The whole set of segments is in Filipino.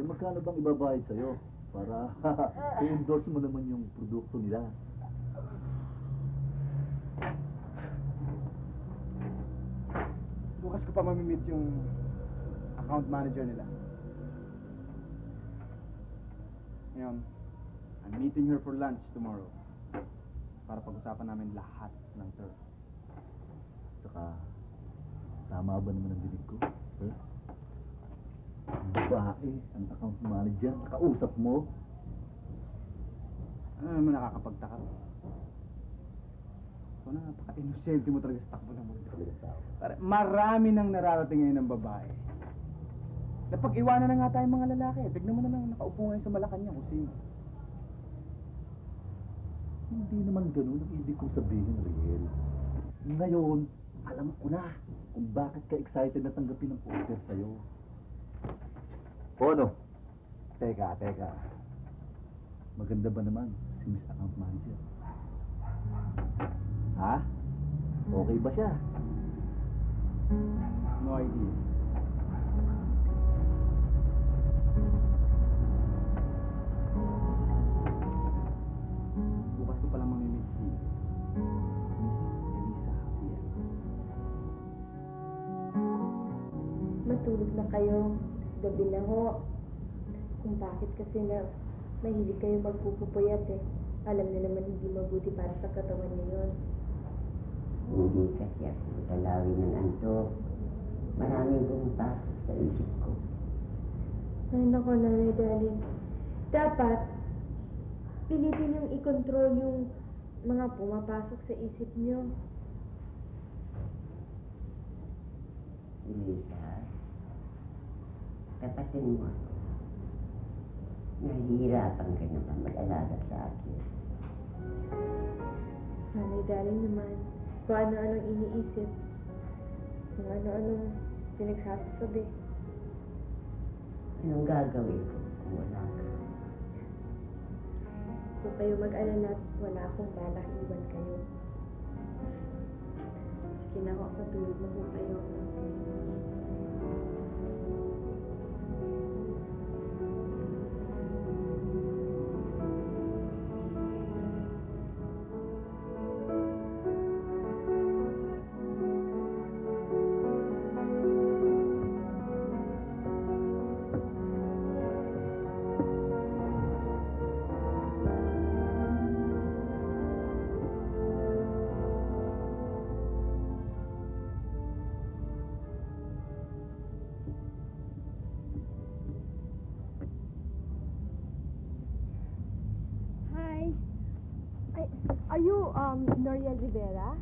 Magkano bang ibabayad sa'yo para i-endorse mo naman yung produkto nila? Bukas ko pa mamimit yung account manager nila. Ngayon, I'm meeting her for lunch tomorrow para pag-usapan namin lahat ng term. Saka, tama ba naman ang dinig ko? Babae ang account manager, kausap mo? Ano naman nakakapagtaka? Ito na, napaka-inosente mo talaga sa takbo ng mundo. Marami nang nararating ngayon ng babae. Napag-iwanan na nga tayong mga lalaki. Tignan mo na lang nakaupo ngayon sa Malacanang kung sino. Hindi naman ganun ang ibig kong sabihin, Riel. Ngayon, alam ko na kung bakit ka excited na tanggapin ang offer sa'yo. O ano? Teka. Maganda ba naman si Miss Account Manager? Ha? Okay ba siya? No idea. Bukas ko palang mamimit si Miss Elisa Javier. Matulog na kayo. Gabi na ho. Kung bakit kasi na mahilig kayo magpupupuyat eh. Alam na naman hindi mabuti para sa katawan niyo yun. Hindi kasi ako talawin ng anto. Maraming pumapasok sa isip ko. Ay nako, nanay darling. Dapat, pilitin yung i-control yung mga pumapasok sa isip niyo. Elisa, tapatin mo ako. Nahihirapan ka na ba mag-alaga sa akin? Nanay darling naman, kung ano-anong iniisip, kung ano-anong pinagsasasabi. Anong gagawin ko kung wala ka? Kung kayo mag-alala, wala akong balak iwan kayo. Sige na ho, matulog na po kayo. Are you, Noriel Rivera?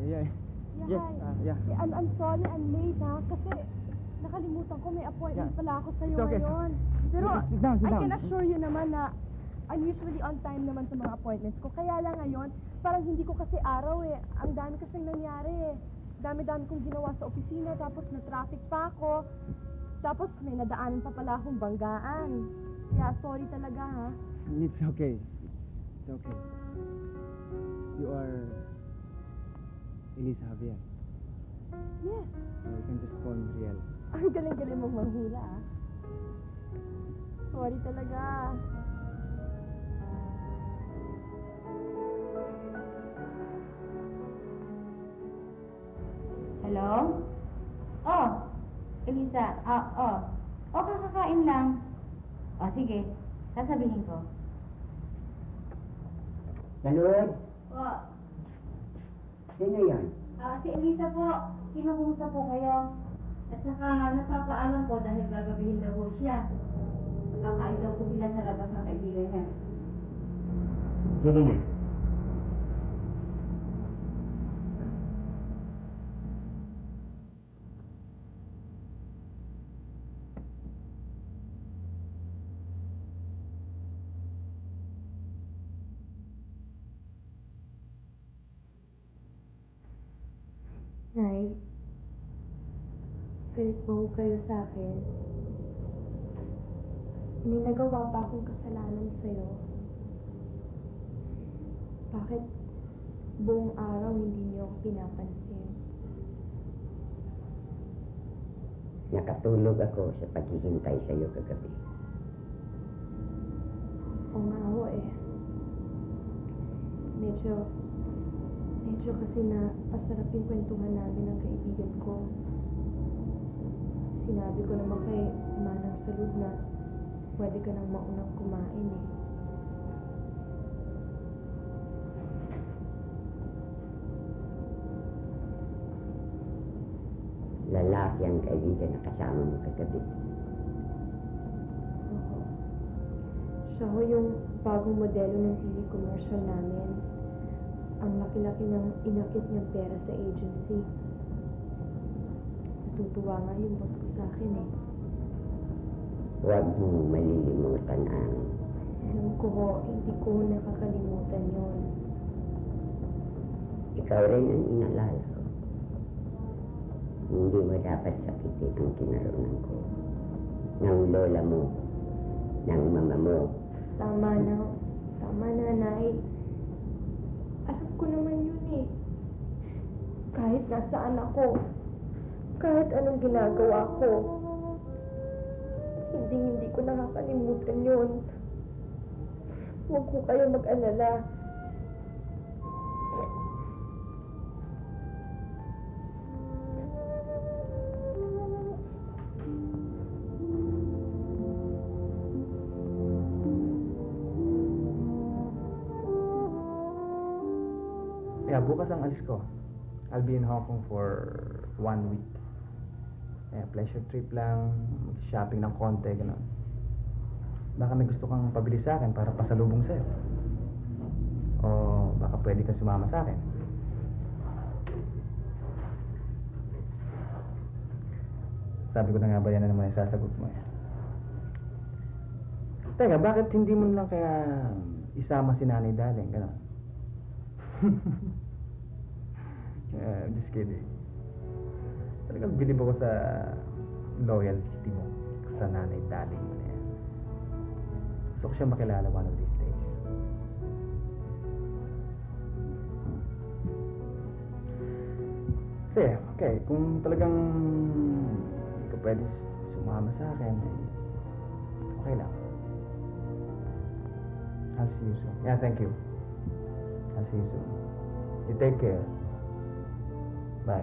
Yeah. Yes, yeah. I'm sorry, I'm late ha, kasi nakalimutan ko may appointment pala ako sa'yo It's okay. ngayon. Pero Sit down. I can assure you naman na I'm usually on time naman sa mga appointments ko. Kaya lang ngayon, parang hindi ko kasi araw eh. Ang dami kasing nangyari eh. Dami-dami kong ginawa sa opisina, tapos na-traffic pa ako. Tapos may nadaanan pa pala akong banggaan. Kaya sorry talaga ha. It's okay. It's okay. You are Elisa Javier. Yes. You can just call me Riel. Ang galing-galing mong manghula ah. Sorry talaga. Hello? Oh, Elisa. Kakakain lang. Sige. Sasabihin ko. Salud! Oh. Sino yan? Si Elisa po. Kinukumusta po kayo? At saka napapaalam po dahil gagabihin daw po siya. Nakakain daw po sila sa labas ng kaibigan niya. Sige na. Nay, galit mo kayo sa akin. May nagawa pa akong kasalanan sa'yo. Bakit buong araw hindi niyo ako pinapansin? Nakatulog ako sa paghihintay sa iyo kagabi. Oo nga ho eh. Medyo kasi na pasarap yung kwentuhan namin ng kaibigan ko. Sinabi ko naman kay Manang Salud na pwede ka nang maunang kumain eh. Lalaki ang kaibigan na kasama mo kagabi. Oo. Siya ho yung bagong modelo ng TV commercial namin. Ang laki-laki ng inakit niyang pera sa agency. Natutuwa nga yung boss ko sa akin eh. Huwag mong malilimutan ang Alam ko ho, hindi ko nakakalimutan yon. ikaw rin ang inalala ko. Hindi mo dapat sakitin ang kinaroon ko ng lola mo, ng mama mo. Tama na, Nay. Alam ko naman yun eh. Kahit nasaan ako, kahit anong ginagawa ko, hindi ko nakakalimutan yun. Huwag ko kayo mag-alala. Yeah, bukas ang alis ko. I'll be in Hong Kong for 1 week. Yeah, pleasure trip lang, shopping ng konti, gano'n. Baka may gusto kang pabili sa akin para pasalubong sa'yo. O baka pwede kang sumama sa akin. Sabi ko na nga ba yan na naman yung sasagot mo eh. Teka, bakit hindi mo lang kaya isama si Nanay Daling, gano'n? Just kidding. Talagang bilib ako sa loyalty mo sa Nanay Daling mo na yan. Gusto ko siya makilala one of these days. Kasi, okay, kung talagang hindi ka pwede sumama sa akin, okay lang. I'll see you soon. Yeah, thank you. I'll see you soon. You take care. Bye.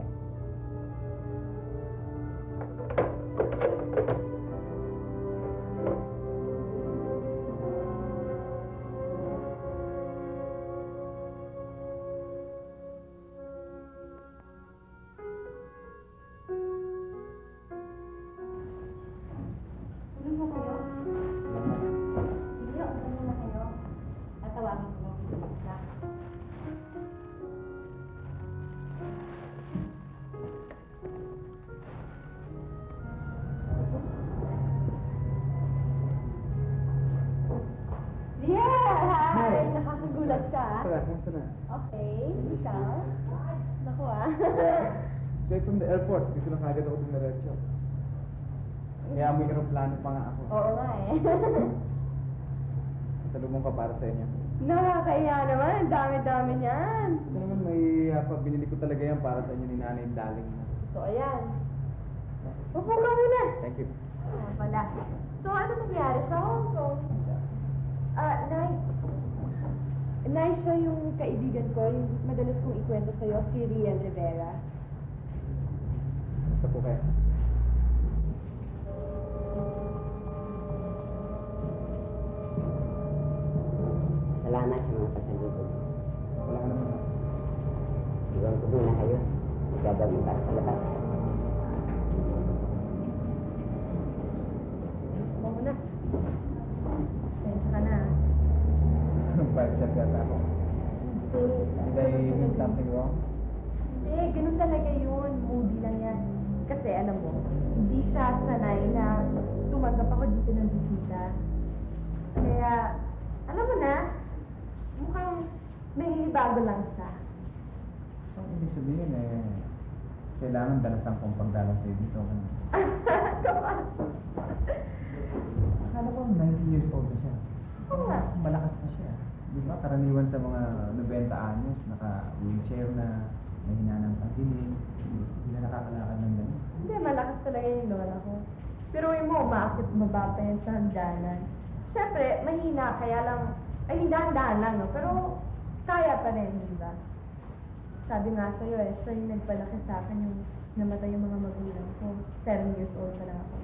Tulog mo kayo? Sige, tulog mo na kayo. Tatawagin ko ng isa. Yeah! Hi. Nakakagulat ka. Kamusta na? Okay, ikaw? Naku ah. Straight from the airport. Dito na kagad ako dumiretso. Kaya may aeroplano pa nga ako. Oo nga eh. Salubong ka para sa inyo. Nakakaya naman, ang dami-dami niyan. Ito naman may binili ko talaga yan para sa inyo ni Nanay Daling. So, ayan. Upo ka muna. Thank you. Wala. So, ano nangyari sa Hong Kong? Nay, siya yung kaibigan ko, yung madalas kong ikwento sa'yo, si Riel Rivera. Basta po kayo. Salamat sa mga pasalubong. Wala ka naman. Iwan ko muna kayo. Gagawin para sa labas. Mo muna. Tensya ka na. Bike shot yata ako. Did I do something wrong? Hindi, ganun talaga yun. Moody lang yan. Kasi alam mo, hindi siya sanay na tumanggap ako dito ng bisita. Kaya, alam mo na, mukhang naninibago lang siya. So, ibig sabihin kailangan dalasan kong pagdalang sa'yo dito. Come on! Akala ko 90 years old na siya. Oo nga. Malakas na siya. Di ba? Karaniwan sa mga 90 anyos, naka-wheelchair na, may hinanang pagdinig, hindi na nakakalakad ng gano'n. Hindi, malakas talaga yung lola ko. Pero yung mo, umaakit baba pa yan sa hangganan. Siyempre, mahina, kaya lang, ay dahan-dahan lang, no? Pero, kaya pa rin, di ba? Sabi nga sa'yo siya yung nagpalaki sa akin yung namatay yung mga magulang ko. 7 years old pa lang ako.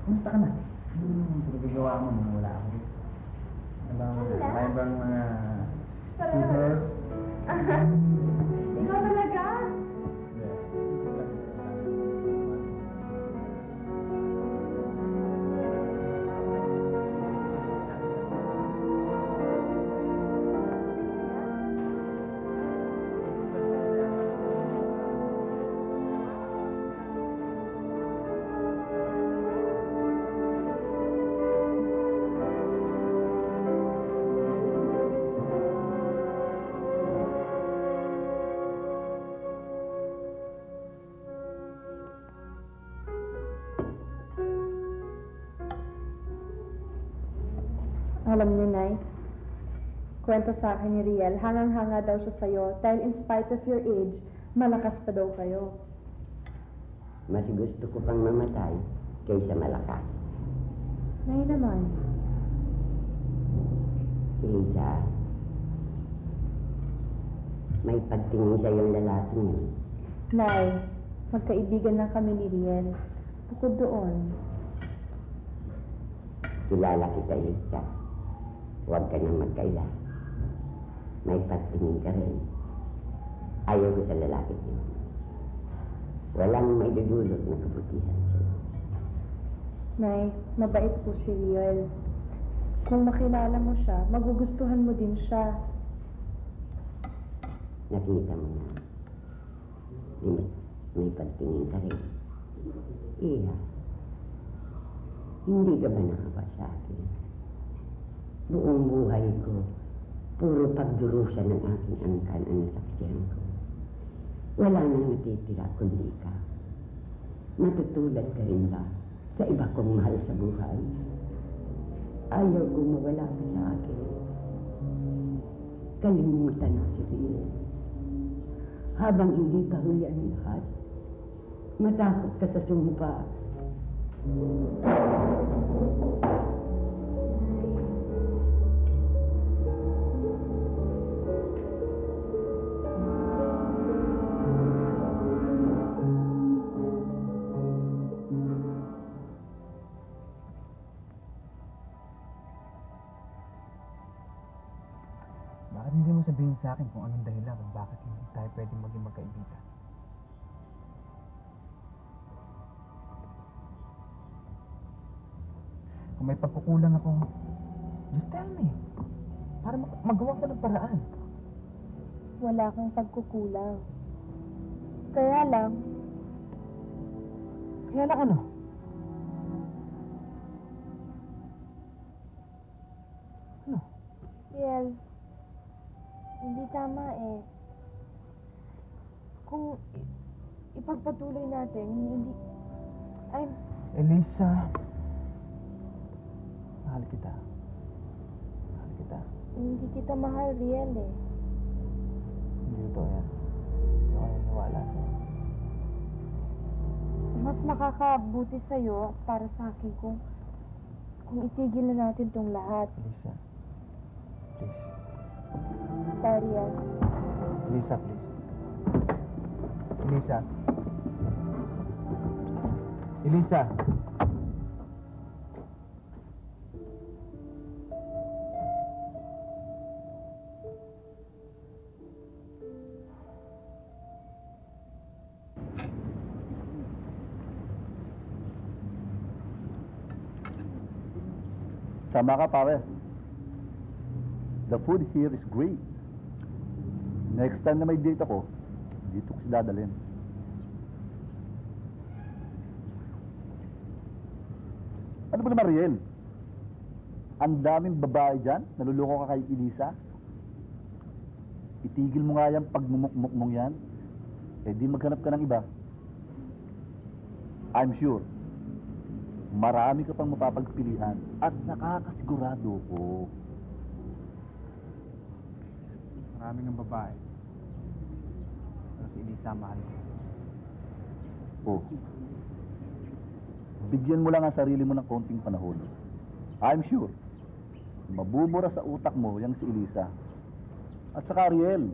Kumusta ka na? Pinagagawa mo nung wala ako. Wala. Kaya bang mga Sarap. suitors? Ikaw talaga? Alam niyo, Nay, kwento sa akin ni Riel, hangang-hanga daw siya sa'yo dahil in spite of your age, malakas pa daw kayo. Mas gusto ko pang mamatay kaysa malakas. Nay naman. Lisa, may pagtingin sa yung lalaking yun. Nay, magkaibigan lang kami ni Riel. Bukod doon, Kilala kita, Lisa. Huwag ka nang magkaila. May pagtingin ka rin. Ayaw ko sa lalaki yun. Walang may dudulot na kabutihan sa'yo. Nay, mabait po si Riel. Kung makilala mo siya, magugustuhan mo din siya. Nakita mo na. May pagtingin ka rin. Iya. Hindi ka ba nakawa sa akin? Buong buhay ko, puro pagdurusa ng aking angkan ang nasaksiyan ko. Wala nang natitira kundi ka. Matutulad ka rin ba sa iba kong mahal sa buhay? Ayaw ko mawala ka sa akin. Kalimutan na si Riel. Habang hindi pa huli ang lahat, matakot ka sa sumpa. Bakit hindi mo sabihin sa akin kung anong dahilan kung bakit hindi tayo pwedeng maging magkaibigan? Kung may pagkukulang ako, just tell me. Para magawa ko ng paraan. Wala kang pagkukulang. Kaya lang, Kaya lang ano? Ano? Riel, hindi tama eh. Kung ipagpatuloy natin, hindi... Ay, Elisa, mahal kita. Mahal kita. hindi kita mahal, Riel eh. Hindi ito yan. Hindi ako naniwala sa'yo. Mas makakabuti sa'yo at para sa akin kung itigil na natin tong lahat. Elisa, please. Bye, Riel. Elisa, please. Elisa. Elisa. Tama ka, pare. The food here is great. Next time na may date ako, dito ko si dadalhin. Ano ba naman, Riel? Ang daming babae dyan, naluloko ka kay Elisa. Itigil mo nga yan pagmumukmuk mong yan. Eh di maghanap ka ng iba. I'm sure, marami ka pang mapapagpilian at nakakasigurado ko. Maraming ng babae. Pero si Elisa mahal ko. Oh. Bigyan mo lang ang sarili mo ng konting panahon. I'm sure, mabubura sa utak mo yang si Elisa. At saka Riel.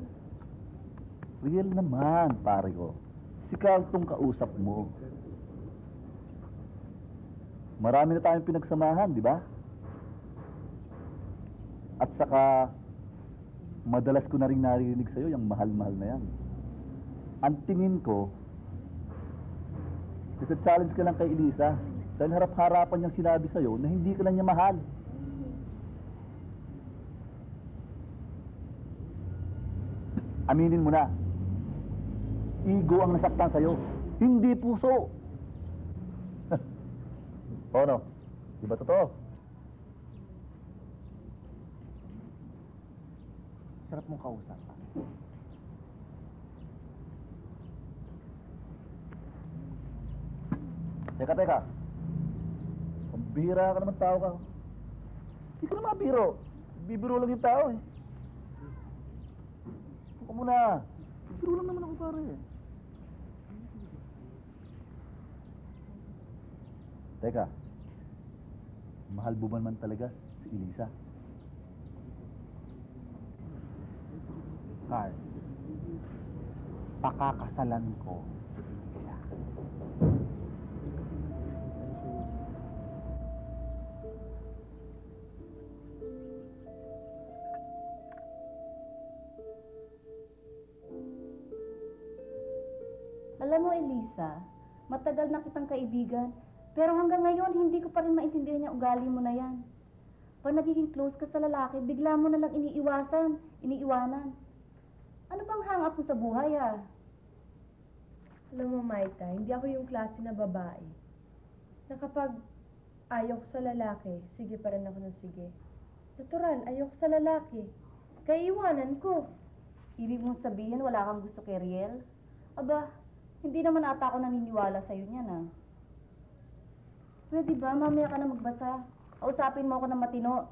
Riel naman, pare ko. Si Carl tong kausap mo. Marami na tayong pinagsamahan, di ba? At saka, madalas ko na rin naririnig sa'yo yung mahal-mahal na yan. Ang tingin ko, isa-challenge ka lang kay Elisa dahil harap-harapan niyang sinabi sa'yo na hindi ka lang niya mahal. Aminin mo na, ego ang nasaktan sa'yo, hindi puso. O no? Di ba totoo? Sarap mong kausap. Teka. Pambihira ka naman tao ka. Hindi ko na mabiro. Bibiro lang yung tao eh. Huwag mo na. Bibiro lang naman ako pare. Teka. Mahal mo ba naman talaga si Elisa? Carl, pakakasalan ko si Elisa. Alam mo, Elisa, matagal na kitang kaibigan, pero hanggang ngayon, hindi ko pa rin maintindihan yung ugali mo na yan. Pag nagiging close ka sa lalaki, bigla mo na lang iniiwanan. Ano bang hang-up mo sa buhay, ah? Alam mo, Maita, hindi ako yung klase na babae na kapag ayaw ko sa lalaki, sige pa rin ako ng sige. Natural, ayaw ko sa lalaki. Kaya iwanan ko. Ibig mong sabihin, wala kang gusto kay Riel? Aba, hindi naman ata ako naniniwala sa'yo niyan, ah. Pwede ba, mamaya ka na magbasa. Kausapin mo ako ng matino.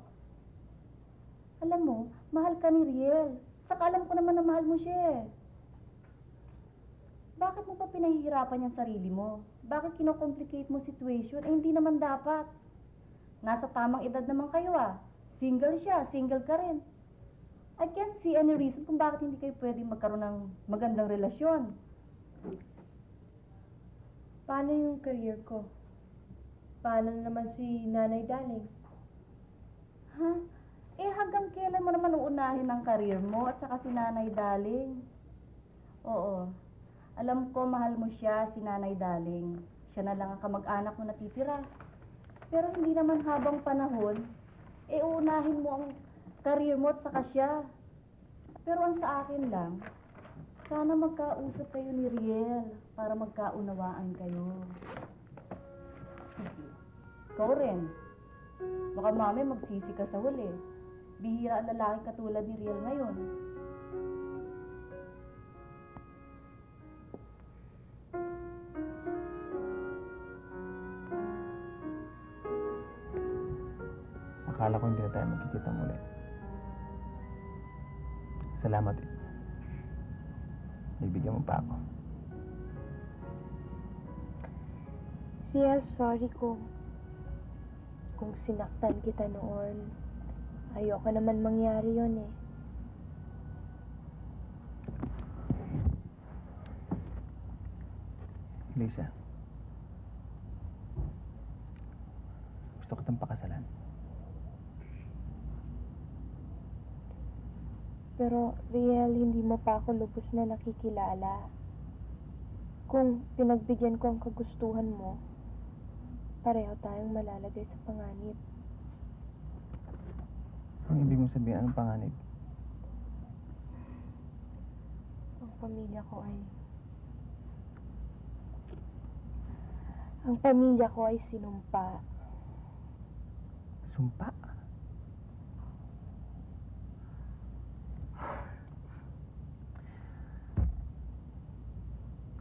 Alam mo, mahal ka ni Riel. Saka alam ko naman na mahal mo siya eh. Bakit mo pa pinahihirapan yung sarili mo? Bakit kinocomplicate mo situation? Eh, hindi naman dapat. Nasa tamang edad naman kayo ah. Single siya, single ka rin. I can't see any reason kung bakit hindi kayo pwedeng magkaroon ng magandang relasyon. Paano yung career ko? Paano naman si Nanay Daling? Ha? Eh, hanggang kailan mo naman uunahin ang karir mo at saka si Nanay Daling? Oo. Alam ko, mahal mo siya, si Nanay Daling. Siya na lang ang kamag-anak mo natitira. Pero hindi naman habang panahon, eh, uunahin mo ang karir mo at saka siya. Pero ang sa akin lang, sana magkausap kayo ni Riel para magkaunawaan kayo. Ikaw rin. Baka mami magsisi ka sa huli. Bihira ang lalaki katulad ni Riel ngayon. Akala ko hindi na tayo magkikita muli. Salamat eh. Nagbigyan mo pa ako. Riel, sorry kung sinaktan kita noon. Ayoko naman mangyari yon eh. Lisa, gusto kitang pakasalan. Pero, Riel, hindi mo pa ako lubos na nakikilala. Kung pinagbigyan ko ang kagustuhan mo, pareho tayong malalagay sa panganib. Ang ibig mong sabihin, anong panganib? Ang pamilya ko ay... Ang pamilya ko ay sinumpa. Sumpa?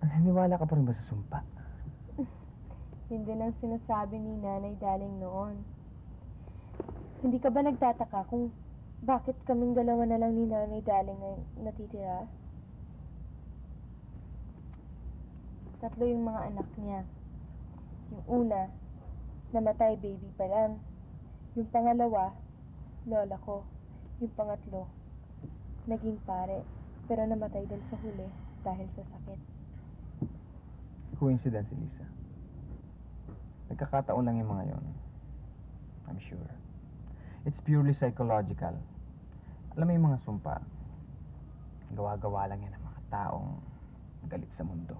Naniniwala ka pa rin ba sa sumpa? Yun din ang sinasabi ni Nanay Daling noon. Hindi ka ba nagtataka kung bakit kaming dalawa na lang ni Nanay Daling ay natitira? Tatlo yung mga anak niya. Yung una, namatay baby pa lang. Yung pangalawa, lola ko. Yung pangatlo, naging pare, pero namatay din sa huli dahil sa sakit. Coincidence, Elisa. Nagkakataon lang yung mga yon. I'm sure. It's purely psychological. Alam mo yung mga sumpa, gawa-gawa lang yan ng mga taong galit sa mundo.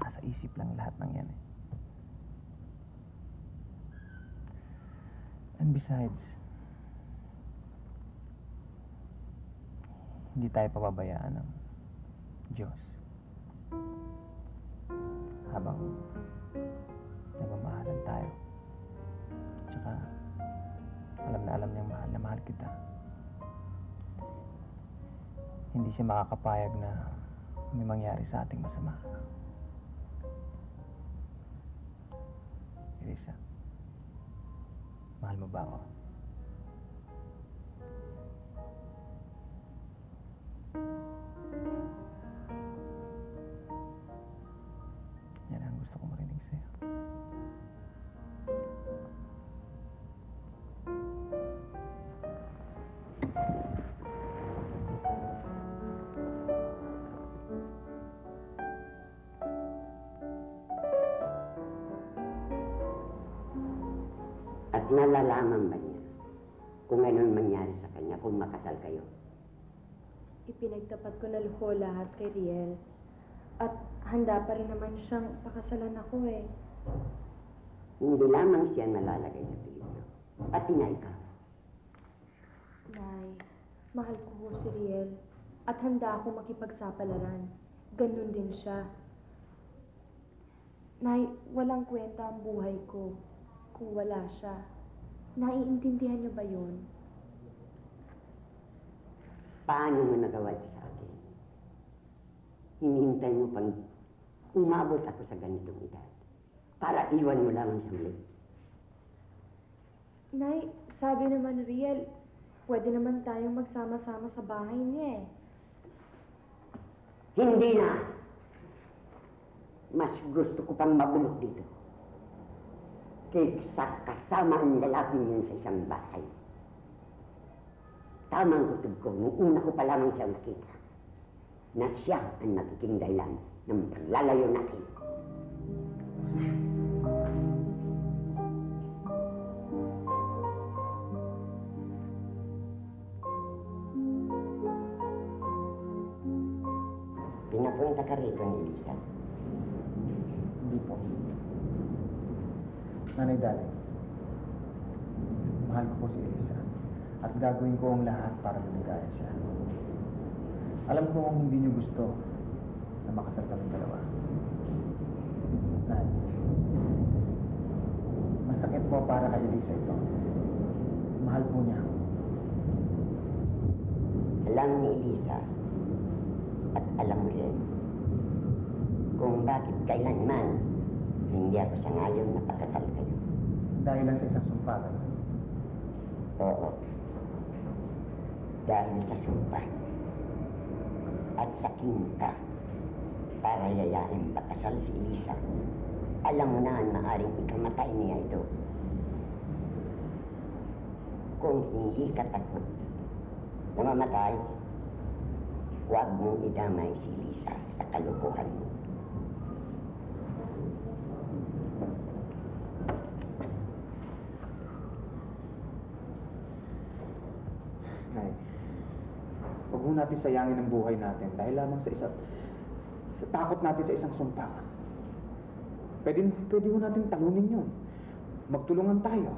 Nasa isip lang lahat ng yan eh. And besides, hindi tayo pababayaan ng Diyos habang nagmamahalan tayo. Tsaka, alam na alam niyang mahal na mahal kita. Hindi siya makakapayag na may mangyari sa ating masama. Elisa, mahal mo ba ako? Yan ang gusto ko marinig sa'yo. At nalalaman ba niya kung anong mangyari sa kanya kung makasal kayo? Ipinagtapat ko na ho lahat kay Riel. At handa pa rin naman siyang pakasalan ako eh. Hindi lamang siya nalalagay sa peligro, pati na ikaw. Nay, mahal ko ho si Riel. At handa ako makipagsapalaran. Ganun din siya. Nay, walang kwenta ang buhay ko kung wala siya. Naiintindihan niyo ba yun? Paano mo nagawa ito sa akin? Hinihintay mo pang umabot ako sa ganitong edad para iwan mo lamang sa muli. Nay, sabi naman ni Riel, pwede naman tayong magsama-sama sa bahay niya eh. Hindi na! Mas gusto ko pang mabulok dito kaysa kasama ang lalaking yun sa isang bahay. Tamang kutob ko, nung una ko pa lamang siya nakita, na siya ang magiging dahilan ng paglalayo natin. Pinapunta ka rito ni Elisa. Hindi po. Nanay Daling, mahal ko po si Elisa at gagawin ko ang lahat para maligaya siya. Alam ko kung hindi niyo gusto na makasal kami dalawa. Nay, masakit po para kay Elisa ito. Mahal po niya. Alam ni Elisa at alam mo rin kung bakit kailanman hindi ako sangayon na pakasal kayo. Dahil lang sa isang sumpagan. Oo. Dahil sa sumpa at sa kinta para yayain pakasal si Elisa. Alam mo na ang maaring ikamatay niya ito. Kung hindi ka takot na mamatay, huwag mong idamay si Elisa sa kalukuhan mo. Nay, huwag mo natin sayangin ang buhay natin dahil lamang sa takot natin sa isang sumpa. Pwede ho natin talunin yun. Magtulungan tayo.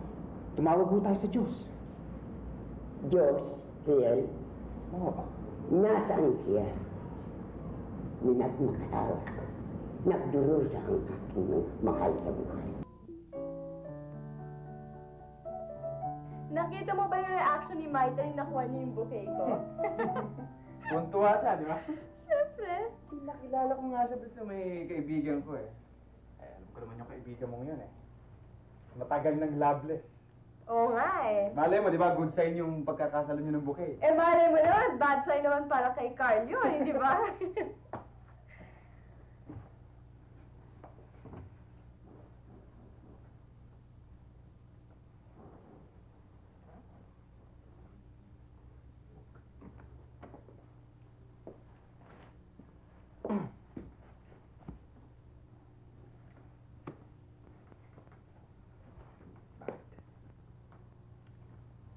Tumawag ho tayo sa Diyos. Diyos, Riel, Oo. nasaan siya? Nina't makaawa. Nagdurusa ang aking mga mahal sa buhay. Nakita mo ba yung reaction ni Maita yung nakuha niya yung bouquet ko? Tuntua siya, di ba? Siyempre. Nakilala ko nga siya basta may kaibigan ko eh. Alam ko naman yung kaibigan mo ngayon eh. Matagal ng loveless. Oo nga eh. Malay mo, di ba, good sign yung pagkakasalo niyo ng bouquet. Eh, malay mo naman, bad sign naman para kay Carl yun, di ba?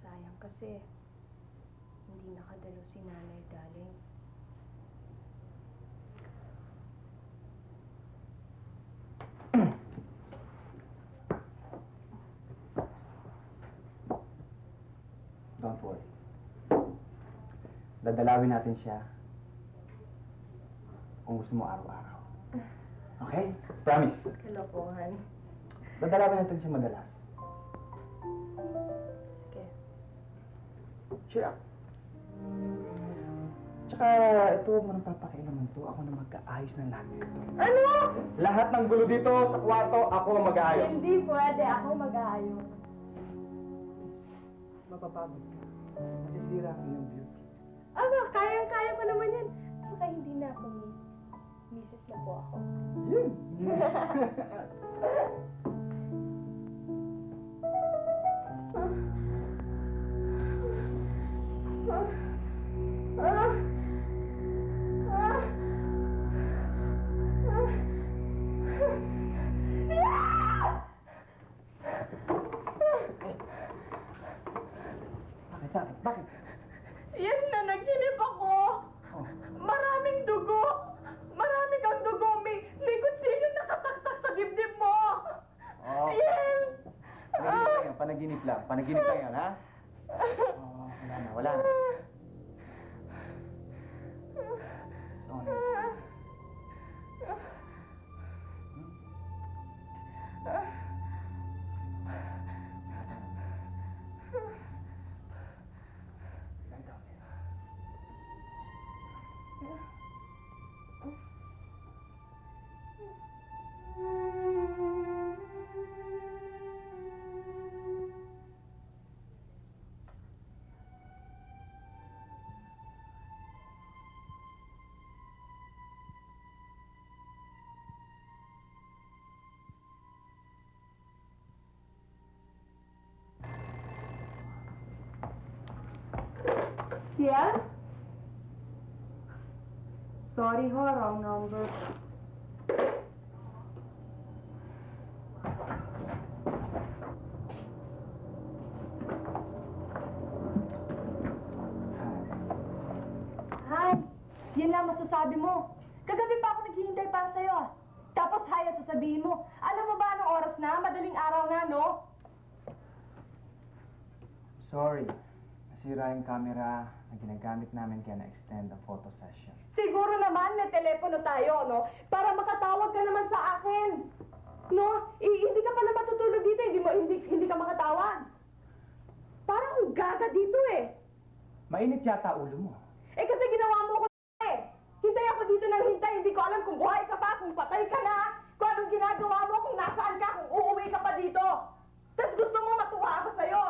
Sayang kasi, hindi nakadalo si Nanay Daling. Don't worry. Dadalawin natin siya kung gusto mo araw-araw. Okay? Promise. Kalokohan. Dadalawin natin siya madalas. Sige. Cheer up. Tsaka, ito, huwag mo nang papakialaman to. Ako na magkaayos ng lahat nito. Ano? Lahat ng gulo dito sa kwarto, ako ang mag-aayos. Hindi pwede, ako mag-aayos. Mapapagod ka. Masisira ang iyong beauty. Ano, kayang-kaya ko naman yan. Saka hindi na ako miss. Mrs. na po ako. Yun! Bakit? Bakit? Yan na, naginip ako. Oh. Maraming dugo. Marami kang dugo. May kutsilyo nakataktak sa dibdib mo. Oh. Yan. Panaginip lang. Panaginip lang yan, ha? Oh, wala na. Sorry. Lie down here. Yes? Sorry ho, wrong number. Hi! Yan lang masasabi mo. Kagabi pa ako naghihintay para sa'yo. Tapos hi at sasabihin mo. Alam mo ba anong oras na? Madaling araw na, no? Sorry. Nasira yung camera na ginagamit namin kaya na-extend ang photo session. Siguro naman may telepono tayo, no? Para makatawag ka naman sa akin. No? Hindi ka pala matutulog dito, hindi ka makatawag. Parang ang gaga dito eh. Mainit yata ulo mo. Eh kasi ginawa mo ko eh. Hintay ako dito ng hintay, hindi ko alam kung buhay ka pa, kung patay ka na, kung anong ginagawa mo, kung nasaan ka, kung uuwi ka pa dito. Tapos gusto mo matuwa ako sa'yo.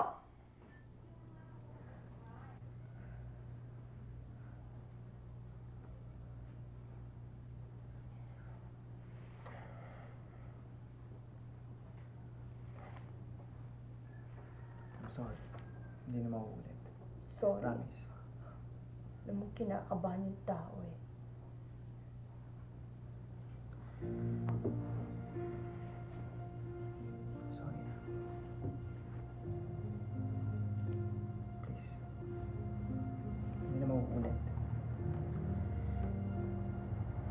I'm sorry. Hindi na mauulit. Sorry. Promise. Alam mo, kinakabahan yung tao eh. Sorry na. Please. Hindi na mauulit.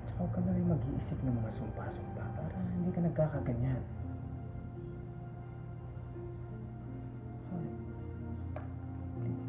Tsaka huwag ka na rin mag-iisip ng mga sumpa-sumpa para hindi ka nagkakaganyan. Sorry. Please.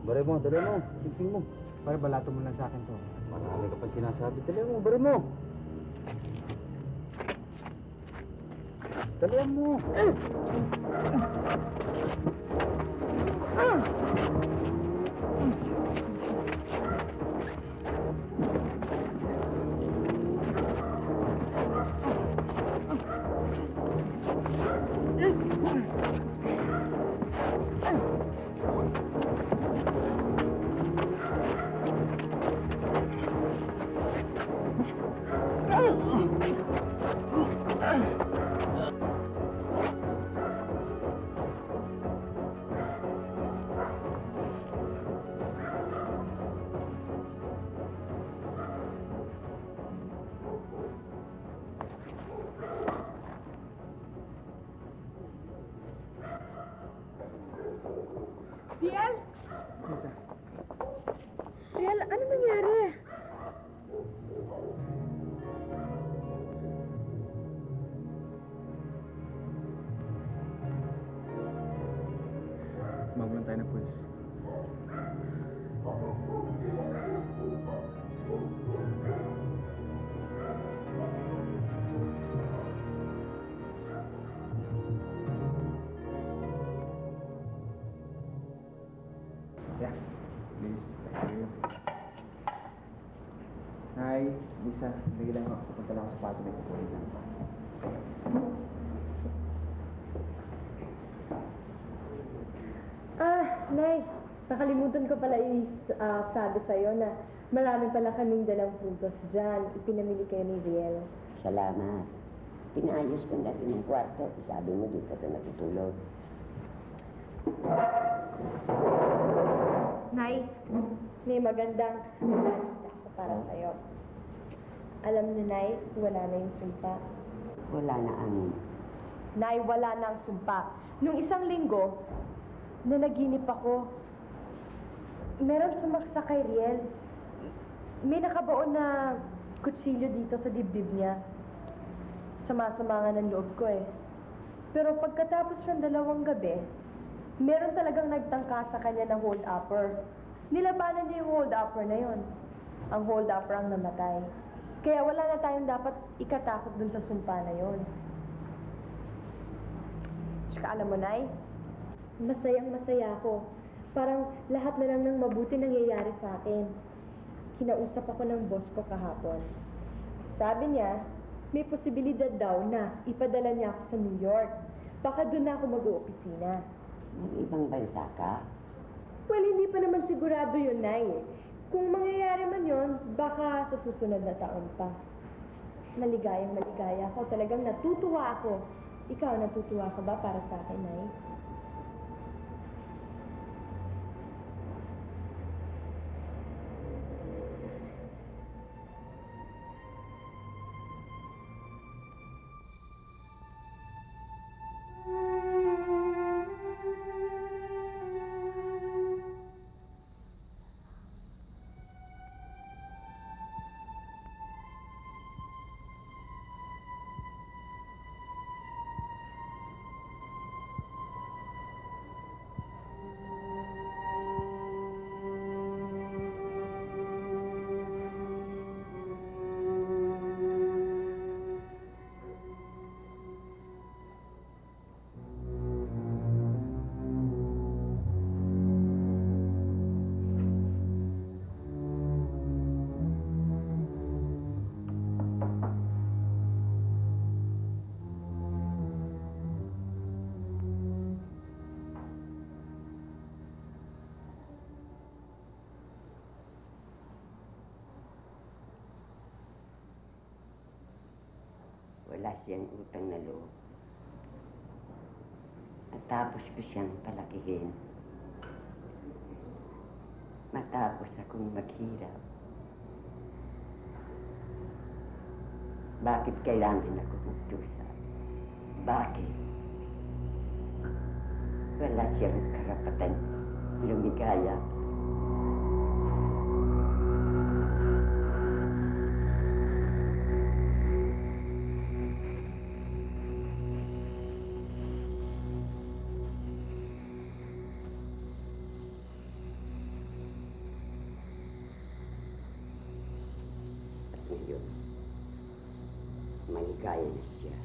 Baray mo, dali mo. Singsing mo. Pare, balato mo lang sa akin to. Marami ka pa sinasabi. Dali mo, baray mo. Dali mo. Riel? Lisa, Riel, ano nangyari? magulang tayo ng pulis. Yeah, please. Thank you. Hi, Lisa. Bigyan lang ako. Punta lang ako sa pato. May kukunin lang. Nay, nakalimutan ko pala sabi sa'yo na marami pala kaming dalang prutas dyan. Ipinamili kayo ni Riel. Salamat. Pinayos ko na rin yung kwarto. Sabi mo dito ka natutulog. Nay, may magandang balita ko para sa'yo. Alam niyo, Nay, wala na yung sumpa. Wala na ang... Nay, wala na ang sumpa. Nung isang linggo, nanaginip ako. Meron sumaksa kay Riel. May nakabaon na kutsilyo dito sa dibdib niya. Sama-sama nga ng loob ko eh. Pero pagkatapos ng 2 gabi, meron talagang nagtangka sa kanya na hold-upper. Nilabanan niya yung hold-upper na yon. Ang hold-upper ang namatay. Kaya wala na tayong dapat ikatakot dun sa sumpa na yon. Tsaka alam mo, Nay, masayang-masaya ako. Parang lahat na lang ng mabuti nangyayari sa akin. Kinausap ako ng boss ko kahapon. Sabi niya, may posibilidad daw na ipadala niya ako sa New York. Baka doon na ako mag-uopisina. Ibang bansa ka? Well, hindi pa naman sigurado yun, Nay. Kung mangyayari man yun, baka sa susunod na taon pa. Maligayang-maligaya ako. Talagang natutuwa ako. Ikaw, natutuwa ka ba para sa akin, Nay? Wala siyang utang na loob. At tapos ko siyang palakihin. Matapos akong maghirap. Bakit kailangan ako magdusa? Bakit? Wala siyang karapatan lumigaya. ngayon. Maligaya na siya.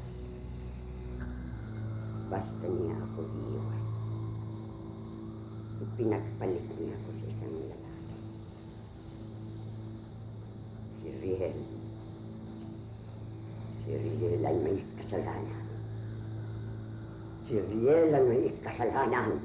Basta niya ako iiwan. Pinagpalit niya ako sa isang lalaki. Si Riel. Si Riel ay may kasalanan. Si Riel ang may kasalanan.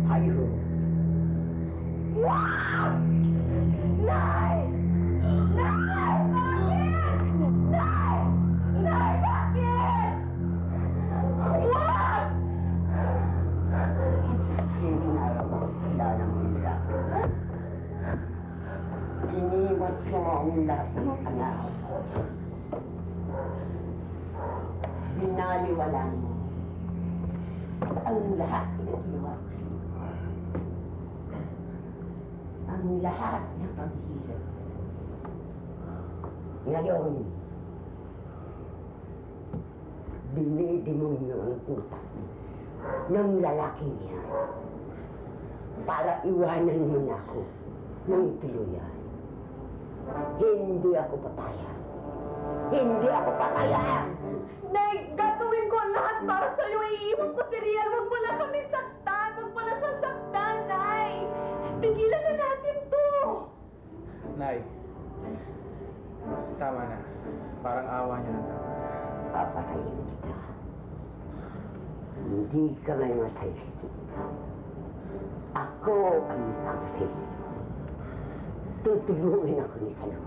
Ayaw. Wow! Nay! Nay! Bakit? Nay! Nay, bakit? Wag! Hindi na alam ang kasalanan mo nila. Iniwan mo ang lahat ng anak. Binaliwalan mo ang lahat ng ginawa ko. Ang lahat ng paghihirap. Ngayon, dinidemonyo ang utak ng lalaking yan para iwanan mo na ako ng tuluyan. Hindi ako patayan. Hindi ako patayan! Nay, gagawin ko ang lahat para sa'yo. Iiwan ko si Riel. Huwag mo lang kami saktan. Huwag mo lang siyang saktan, Nay. Tigilan na natin to. Nay, tama na. Parang awa niya na. Papatayin kita. Hindi ka may matay sa kita. Ako ang mamatay sa iyo. Tutulungan ako ni Salud.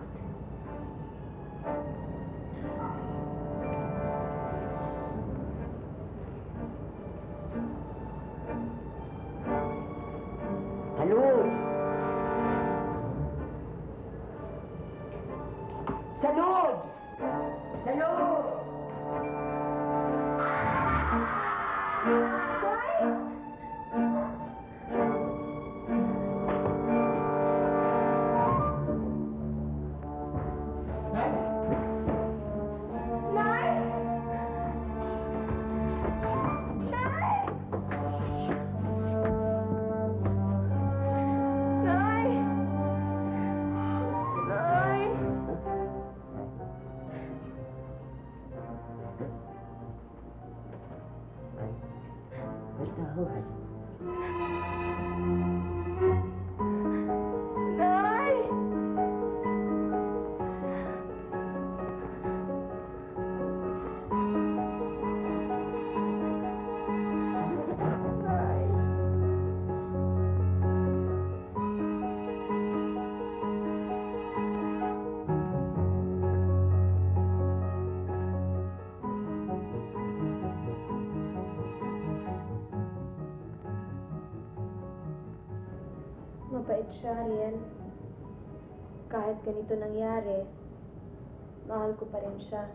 Salud! Salud! Salud! Patawad. Nay! Mabait siya, Riel. Kahit ganito nangyari, mahal ko pa rin siya.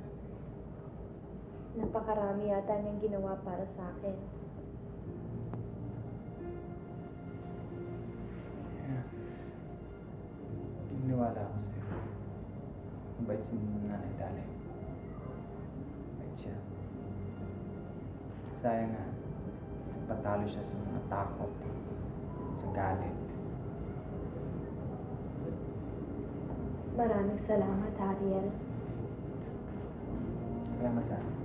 Napakarami yata niyang ginawa para sa akin. Niniwala ako sa'yo. Mabait si Nanay Daling. Mabait siya. Sayang nga, patalo siya sa mga takot, sa galit. Maraming salamat, Ariel. Salamat sa akin.